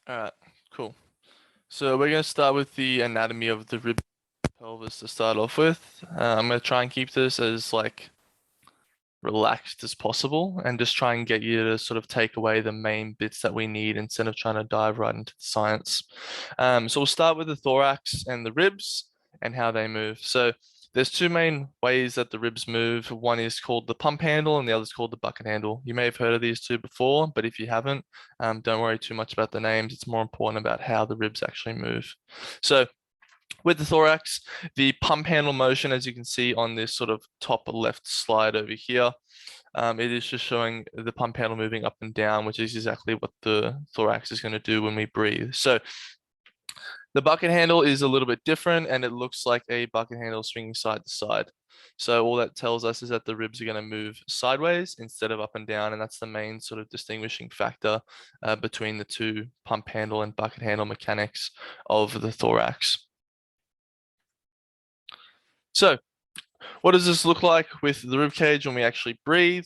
All right, cool. So we're going to start with the anatomy of the rib pelvis to start off with. I'm going to try and keep this as like relaxed as possible and just try and get you to sort of take away the main bits that we need instead of trying to dive right into the science. So we'll start with the thorax and the ribs and how they move. So there's two main ways that the ribs move. One is called the pump handle and the other is called the bucket handle. You may have heard of these two before, but if you haven't, don't worry too much about the names. It's more important about how the ribs actually move. So with the thorax, the pump handle motion, as you can see on this sort of top left slide over here, it is just showing the pump handle moving up and down, which is exactly what the thorax is going to do when we breathe. So the bucket handle is a little bit different and it looks like a bucket handle swinging side to side. So all that tells us is that the ribs are going to move sideways instead of up and down. And that's the main sort of distinguishing factor between the two pump handle and bucket handle mechanics of the thorax. So what does this look like with the rib cage when we actually breathe?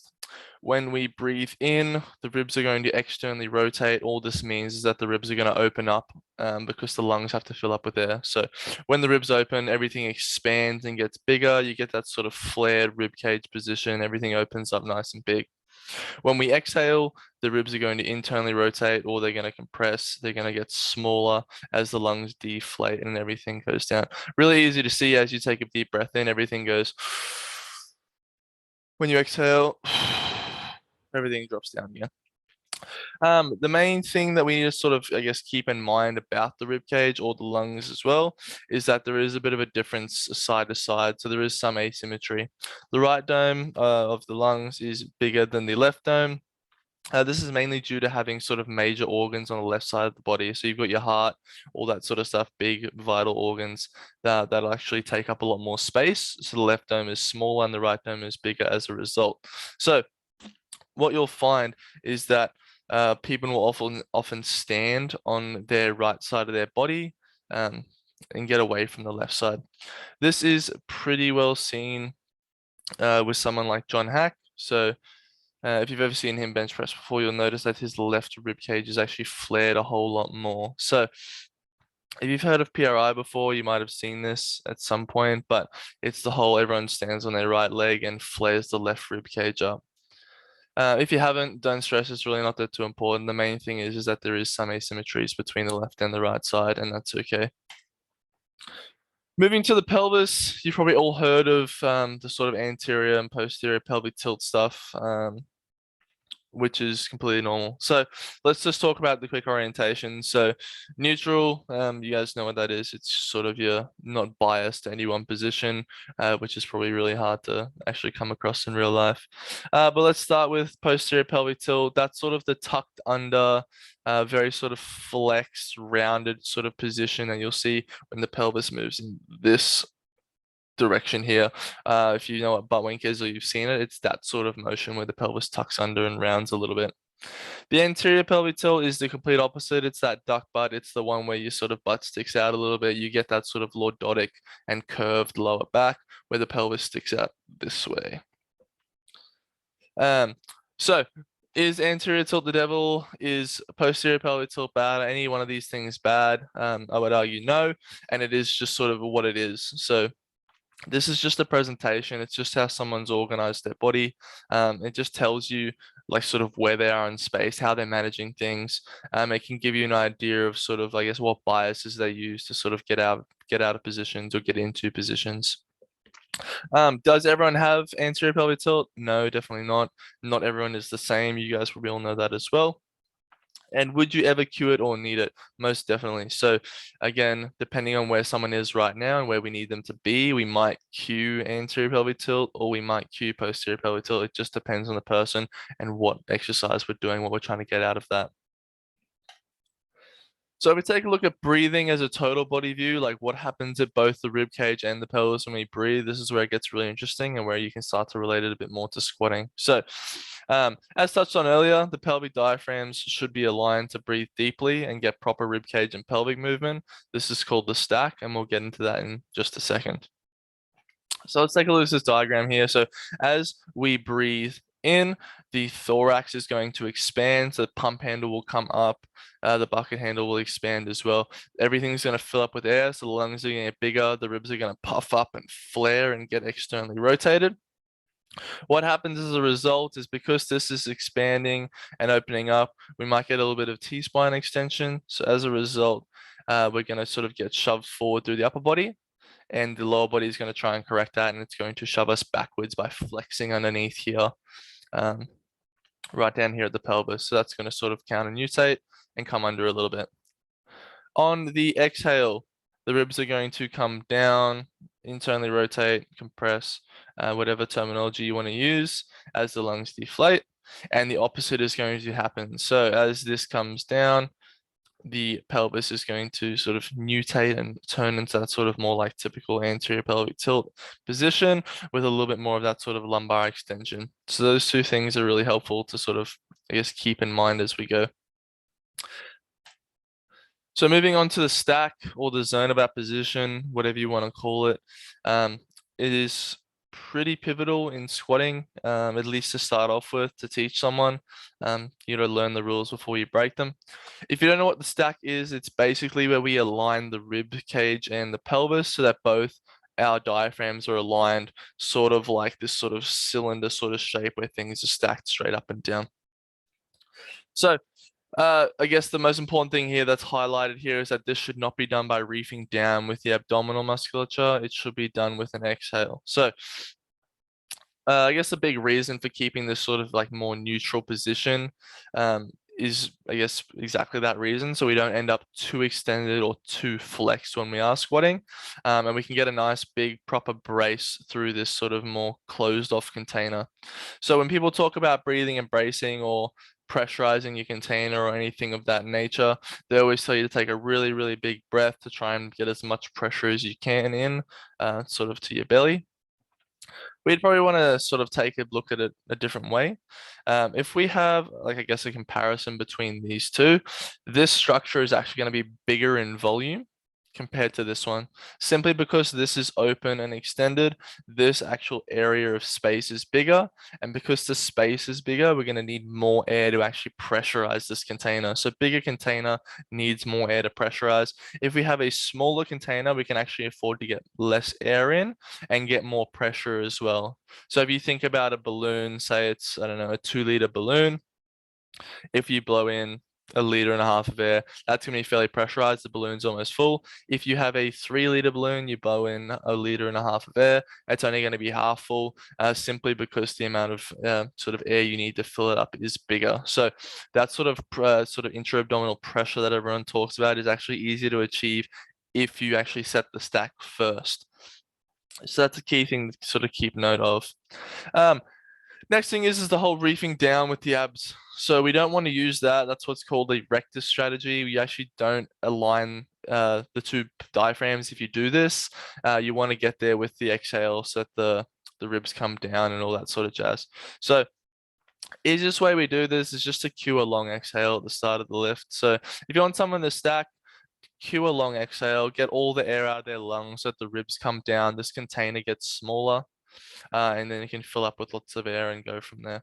When we breathe in, the ribs are going to externally rotate. All this means is that the ribs are going to open up because the lungs have to fill up with air. So when the ribs open, everything expands and gets bigger. You get that sort of flared rib cage position. Everything opens up nice and big. When we exhale, the ribs are going to internally rotate or they're going to compress. They're going to get smaller as the lungs deflate and everything goes down. Really easy to see as you take a deep breath in, everything goes. When you exhale, everything drops down again. The main thing that we need to sort of, I guess, keep in mind about the rib cage or the lungs as well is that there is a bit of a difference side to side. So there is some asymmetry. The right dome of the lungs is bigger than the left dome. This is mainly due to having sort of major organs on the left side of the body. So you've got your heart, all that sort of stuff, big vital organs that'll actually take up a lot more space. So the left dome is smaller and the right dome is bigger as a result. So what you'll find is that people will often stand on their right side of their body and get away from the left side. This is pretty well seen with someone like John Hack. So if you've ever seen him bench press before, you'll notice that his left rib cage is actually flared a whole lot more. So if you've heard of PRI before, you might have seen this at some point, but it's the whole everyone stands on their right leg and flares the left rib cage up. If you haven't, don't stress, it's really not that too important. The main thing is that there is some asymmetries between the left and the right side, and that's okay. Moving to the pelvis, you've probably all heard of the sort of anterior and posterior pelvic tilt stuff. Which is completely normal. So let's just talk about the quick orientation. So neutral, you guys know what that is. It's sort of you're not biased to any one position, which is probably really hard to actually come across in real life. But let's start with posterior pelvic tilt. That's sort of the tucked under, very sort of flexed, rounded sort of position that you'll see when the pelvis moves in this direction here. If you know what butt wink is or you've seen it, it's that sort of motion where the pelvis tucks under and rounds a little bit. The anterior pelvic tilt is the complete opposite. It's that duck butt. It's the one where your sort of butt sticks out a little bit. You get that sort of lordotic and curved lower back where the pelvis sticks out this way. So is anterior tilt the devil? Is posterior pelvic tilt bad? Any one of these things bad? I would argue no, and it is just sort of what it is. So this is just a presentation. It's just how someone's organized their body. It just tells you like sort of where they are in space, how they're managing things. It can give you an idea of sort of, I guess, what biases they use to sort of get out of positions or get into positions. Does everyone have anterior pelvic tilt? No, definitely not. Not everyone is the same. You guys probably all know that as well. And would you ever cue it or need it? Most definitely. So again, depending on where someone is right now and where we need them to be, we might cue anterior pelvic tilt or we might cue posterior pelvic tilt. It just depends on the person and what exercise we're doing, what we're trying to get out of that. So if we take a look at breathing as a total body view, like what happens at both the rib cage and the pelvis when we breathe, this is where it gets really interesting and where you can start to relate it a bit more to squatting. So as touched on earlier, the pelvic diaphragms should be aligned to breathe deeply and get proper rib cage and pelvic movement. This is called the stack, and we'll get into that in just a second. So let's take a look at this diagram here. So as we breathe in, the thorax is going to expand, so the pump handle will come up, the bucket handle will expand as well. Everything's going to fill up with air, so the lungs are going to get bigger, the ribs are going to puff up and flare and get externally rotated. What happens as a result is because this is expanding and opening up, we might get a little bit of T-spine extension. So as a result, we're going to sort of get shoved forward through the upper body, and the lower body is going to try and correct that, and it's going to shove us backwards by flexing underneath here, right down here at the pelvis. So that's going to sort of counter nutate and come under a little bit. On the exhale, the ribs are going to come down, internally rotate, compress, whatever terminology you want to use as the lungs deflate, and the opposite is going to happen. So as this comes down, the pelvis is going to sort of nutate and turn into that sort of more like typical anterior pelvic tilt position with a little bit more of that sort of lumbar extension. So those two things are really helpful to sort of, I guess, keep in mind as we go. So moving on to the stack or the zone of apposition, whatever you want to call it, it is pretty pivotal in squatting, at least to start off with, to teach someone. You know, learn the rules before you break them. If you don't know what the stack is, it's basically where we align the rib cage and the pelvis so that both our diaphragms are aligned, sort of like this sort of cylinder sort of shape where things are stacked straight up and down. So I guess the most important thing here that's highlighted here is that this should not be done by reefing down with the abdominal musculature. It should be done with an exhale. So I guess the big reason for keeping this sort of like more neutral position is, I guess, exactly that reason. So we don't end up too extended or too flexed when we are squatting. And we can get a nice big proper brace through this sort of more closed off container. So when people talk about breathing and bracing or pressurizing your container or anything of that nature, they always tell you to take a really, really big breath to try and get as much pressure as you can in, sort of to your belly. We'd probably want to sort of take a look at it a different way. If we have, like, I guess, a comparison between these two, this structure is actually going to be bigger in volume compared to this one, simply because this is open and extended. This actual area of space is bigger, and because the space is bigger, we're going to need more air to actually pressurize this container. So bigger container needs more air to pressurize. If we have a smaller container, we can actually afford to get less air in and get more pressure as well. So if you think about a balloon, say it's, I don't know, a 2-liter balloon, if you blow in 1.5 liters of air, that's going to be fairly pressurized. The balloon's almost full. If you have a 3-liter balloon, you blow in 1.5 liters of air, it's only going to be half full, simply because the amount of sort of air you need to fill it up is bigger. So that sort of intra-abdominal pressure that everyone talks about is actually easier to achieve if you actually set the stack first. So that's a key thing to sort of keep note of. Next thing is the whole reefing down with the abs. So we don't want to use that. That's what's called a rectus strategy. We actually don't align the two diaphragms. If you do this, you want to get there with the exhale so that the ribs come down and all that sort of jazz. So easiest way we do this is just to cue a long exhale at the start of the lift. So if you want someone to stack, cue a long exhale, get all the air out of their lungs so that the ribs come down. This container gets smaller, and then you can fill up with lots of air and go from there.